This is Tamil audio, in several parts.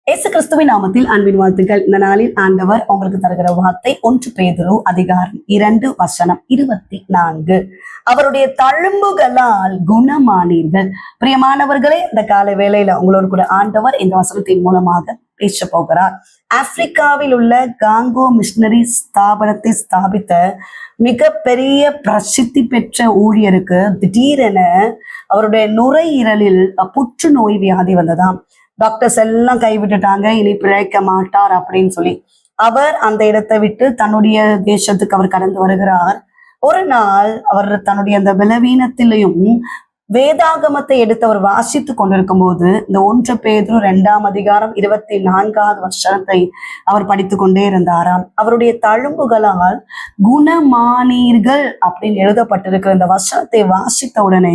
இயேசு கிறிஸ்துவின் நாமத்தில் அன்பின் வாழ்த்துக்கள். இந்த நாளில் ஆண்டவர் உங்களுக்கு தருகிற வார்த்தை 1 பேதுரு அதிகாரம் 2:24. அவருடைய தழும்புகளால் குணமானீர்கள். பிரியமானவர்களே, இந்த காலை வேளையில உங்களோடு கூட ஆண்டவர் இந்த வசனத்தின் மூலமாக பேச போகிறார். ஆப்பிரிக்காவில் உள்ள காங்கோ மிஷனரி ஸ்தாபனத்தை ஸ்தாபித்த மிக பெரிய பிரசித்தி பெற்ற ஊழியருக்கு திடீரென அவருடைய நுரையீரலில் புற்றுநோய் வியாதி வந்ததாம். டாக்டர்ஸ் எல்லாம் கைவிட்டுட்டாங்க, இனி பிழைக்க மாட்டார் அப்படின்னு சொல்லி அவர் அந்த இடத்தை விட்டு தன்னுடைய தேசத்துக்கு அவர் கடந்து வருகிறார். ஒரு நாள் அவர் தன்னுடைய அந்த பலவீனத்திலையும் வேதாகமத்தை எடுத்து அவர் வாசித்து கொண்டிருக்கும் போது இந்த 1 பேதுரு 2:24 வசனத்தை அவர் படித்து கொண்டே இருந்தாராம். அவருடைய தழும்புகளால் குணமானீர்கள் அப்படின்னு எழுதப்பட்டிருக்கிற இந்த வசனத்தை வாசித்த உடனே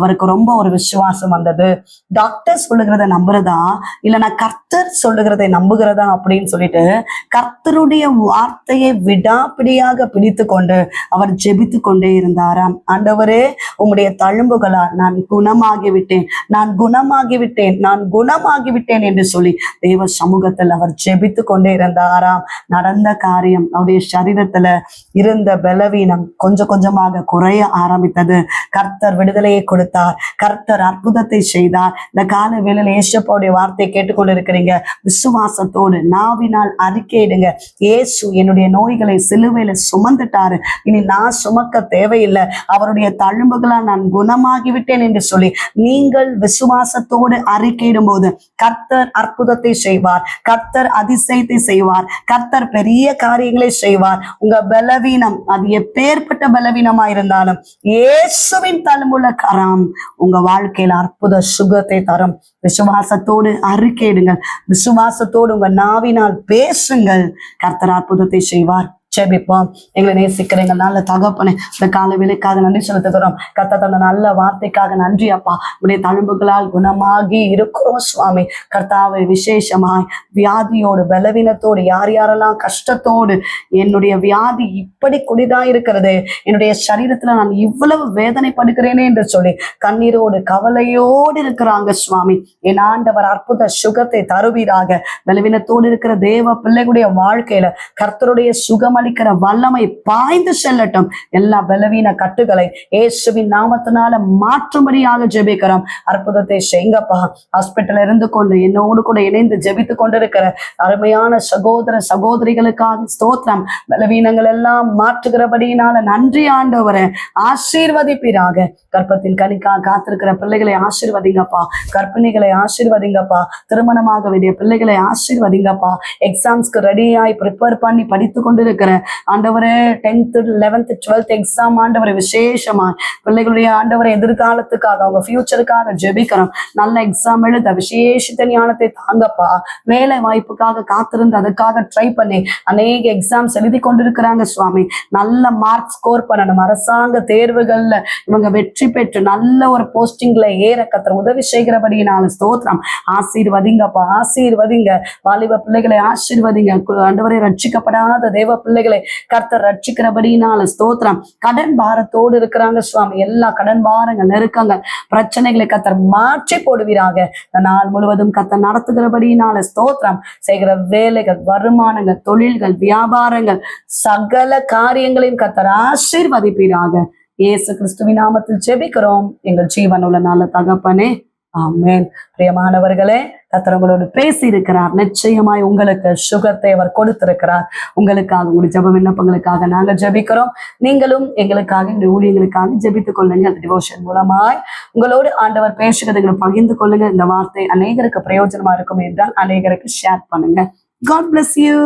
அவருக்கு ரொம்ப ஒரு விசுவாசம் வந்தது. டாக்டர் சொல்லுகிறத நம்புறதா இல்ல நான் கர்த்தர் சொல்லுகிறதை நம்புகிறதா அப்படின்னு சொல்லிட்டு கர்த்தருடைய வார்த்தையை விடாப்பிடியாக பிடித்து கொண்டு அவர் ஜெபித்து கொண்டே இருந்தாராம். ஆண்டவரே, உம்முடைய தழும்புகளால் நான் குணமாகிவிட்டேன், நான் குணமாகிவிட்டேன், நான் குணமாகிவிட்டேன் என்று சொல்லி தேவ சமூகத்தில் அவர் ஜெபித்து கொண்டே இருந்தாராம். நடந்த காரியம், அவருடைய சரீரத்துல இருந்த பலவீனம் கொஞ்சம் கொஞ்சமாக குறைய ஆரம்பித்தது. கர்த்தர் விடுதலையை கொடுத்தார், கர்த்தர் அற்புதத்தை செய்தார். இந்த கால வேளையில ஏசப்பாவுடைய வார்த்தையை கேட்டுக்கொண்டு இருக்கிறீங்க. விசுவாசத்தோடு நாவினால் அறிக்கையிடுங்க, இயேசு என்னுடைய நோய்களை சிலுவையில சுமந்துட்டாரு, இனி நான் சுமக்க தேவையில்லை, அவருடைய தழும்புகளால் நான் குணமாகி விட்டேன் என்று சொல்லி நீங்கள் விசுவாசத்தோடு அறிக்கையிடும் போது கர்த்தர் அற்புதத்தை செய்வார், கர்த்தர் அதிசயத்தை செய்வார், கர்த்தர் பெரிய காரியங்களை செய்வார். உங்க பலவீனம் அது எப்பேற்பட்ட பலவீனமா இருந்தாலும் இயேசுவின் தழும்புள்ள கரம் உங்க வாழ்க்கையில அற்புத சுகத்தை தரும். விசுவாசத்தோடு அறிக்கையிடுங்கள், விசுவாசத்தோடு உங்க நாவினால் பேசுங்கள், கர்த்தர் அற்புதத்தை செய்வார். ஜெபிப்போம். எங்களை நேசிக்கிற எங்கள் நல்ல தகப்பனே, இந்த கால வேலைக்காக நன்றி செலுத்துகிறோம். கர்த்தர் தந்த நல்ல வார்த்தைக்காக நன்றி அப்பா. உடைய தழும்புகளால் குணமாகி இருக்கிறோம் சுவாமி. கர்த்தாவை விசேஷமாய் வியாதியோடு பலவீனத்தோடு யார் யாரெல்லாம் கஷ்டத்தோடு என்னுடைய வியாதி இப்படி குடிதா இருக்கிறது, என்னுடைய சரீரத்துல நான் இவ்வளவு வேதனைப்படுகிறேனே என்று சொல்லி கண்ணீரோடு கவலையோடு இருக்கிறாங்க சுவாமி. என் ஆண்டவர் அற்புத சுகத்தை தருவீராக. பலவீனத்தோடு இருக்கிற தேவ பிள்ளைகளுடைய வாழ்க்கையில கர்த்தருடைய சுகம் அளிக்கிற வல்லமை பாய்ந்து செல்லட்டும். எல்லா பலவீன கட்டுகளை இயேசுவின் நாமத்தினால மாற்றும்படியாக ஜெபிக்கிறோம். அற்புதத்தை செய்யுங்கப்பா. ஹாஸ்பிட்டல் இருந்து கொண்டு என்னோடு கூட இணைந்து ஜெபித்து கொண்டிருக்கிற அருமையான சகோதர சகோதரிகளுக்காக ஸ்தோத்திரம். பலவீனங்கள் எல்லாம் மாற்றுகிறபடியினால நன்றி ஆண்டவரே. ஆசீர்வதிப்பீராக. கர்ப்பத்தின் கனிக்காக காத்திருக்கிற பிள்ளைகளை ஆசீர்வதிங்கப்பா. கர்ப்பிணிகளை ஆசீர்வதிங்கப்பா. திருமணமாக வேண்டிய பிள்ளைகளை ஆசீர்வதிங்கப்பா. எக்ஸாம்ஸ்க்கு ரெடியாய் ப்ரிப்பேர் பண்ணி படித்து கொண்டிருக்கிற ஆண்டவரே 10th 11th 12th எக்ஸாம் ஆண்டவரை விசேஷமா பிள்ளைகளுடைய ஆண்டவரை எதிர்காலத்துக்காக அவங்க ஃபியூச்சருக்காக ஜெபிக்கிறோம். நல்ல எக்ஸாம் எழுத விசேஷித்த ஞானத்தை தாங்கப்பா. வேலை வாய்ப்புக்காக காத்திருந்து அதுக்காக ட்ரை பண்ணி அநேக எக்ஸாம்ஸ் எழுதி கொண்டிருக்கிறாங்க சுவாமி. நல்ல மார்க் ஸ்கோர் பண்ணணும். அரசாங்க தேர்வுகள்ல இவங்க வெற்றி பெற்று நல்ல ஒரு போஸ்டிங்ல ஏற கர்த்தர் உதவி செய்கிறபடியினால ஸ்தோத்திரம். ஆசீர்வதிங்கப்பா, ஆசீர்வதிங்க. வாலிப பிள்ளைகளை ஆசீர்வதிங்க. ஆண்டவரை ரட்சிக்கப்படாத தேவ பிள்ளைகளை கர்த்தர் ரட்சிக்கிறபடினால ஸ்தோத்திரம். கடன் பாரத்தோடு இருக்கிறாங்க சுவாமி. எல்லா கடன் பாரங்கள் நெருக்கங்கள் பிரச்சனைகளை கர்த்தர் மாற்றி போடுவீராக. இந்த நாள் முழுவதும் கர்த்தர் நடத்துகிறபடினால ஸ்தோத்திரம். செய்கிற வேலைகள், வருமானங்கள், தொழில்கள், வியாபாரங்கள், சகல காரியங்களையும் கர்த்தர் ஆசீர்வதிப்பீராக. இயேசு கிறிஸ்துவின் நாமத்தில் ஜெபிக்கிறோம் எங்கள் ஜீவனுள்ள நல்ல தகப்பனே, ஆமென். பிரியமானவர்களே, கர்த்தர் உங்களோடு பேசி இருக்கிறார். நிச்சயமாய் உங்களுக்கு சுகத்தை அவர் கொடுத்திருக்கிறார். உங்களுக்காக, உங்களுடைய ஜெப விண்ணப்பங்களுக்காக நாங்க ஜெபிக்கிறோம். நீங்களும் எங்களுக்காக, இந்த ஊழியங்களுக்காக ஜெபித்துக் கொள்ளுங்க. அந்த டிவோஷன் மூலமாய் உங்களோடு ஆண்டவர் பேசுகிறதை பகிர்ந்து கொள்ளுங்க. இந்த வார்த்தை அநேகருக்கு பிரயோஜனமா இருக்கும் என்றால் அநேகருக்கு ஷேர் பண்ணுங்க. God bless you.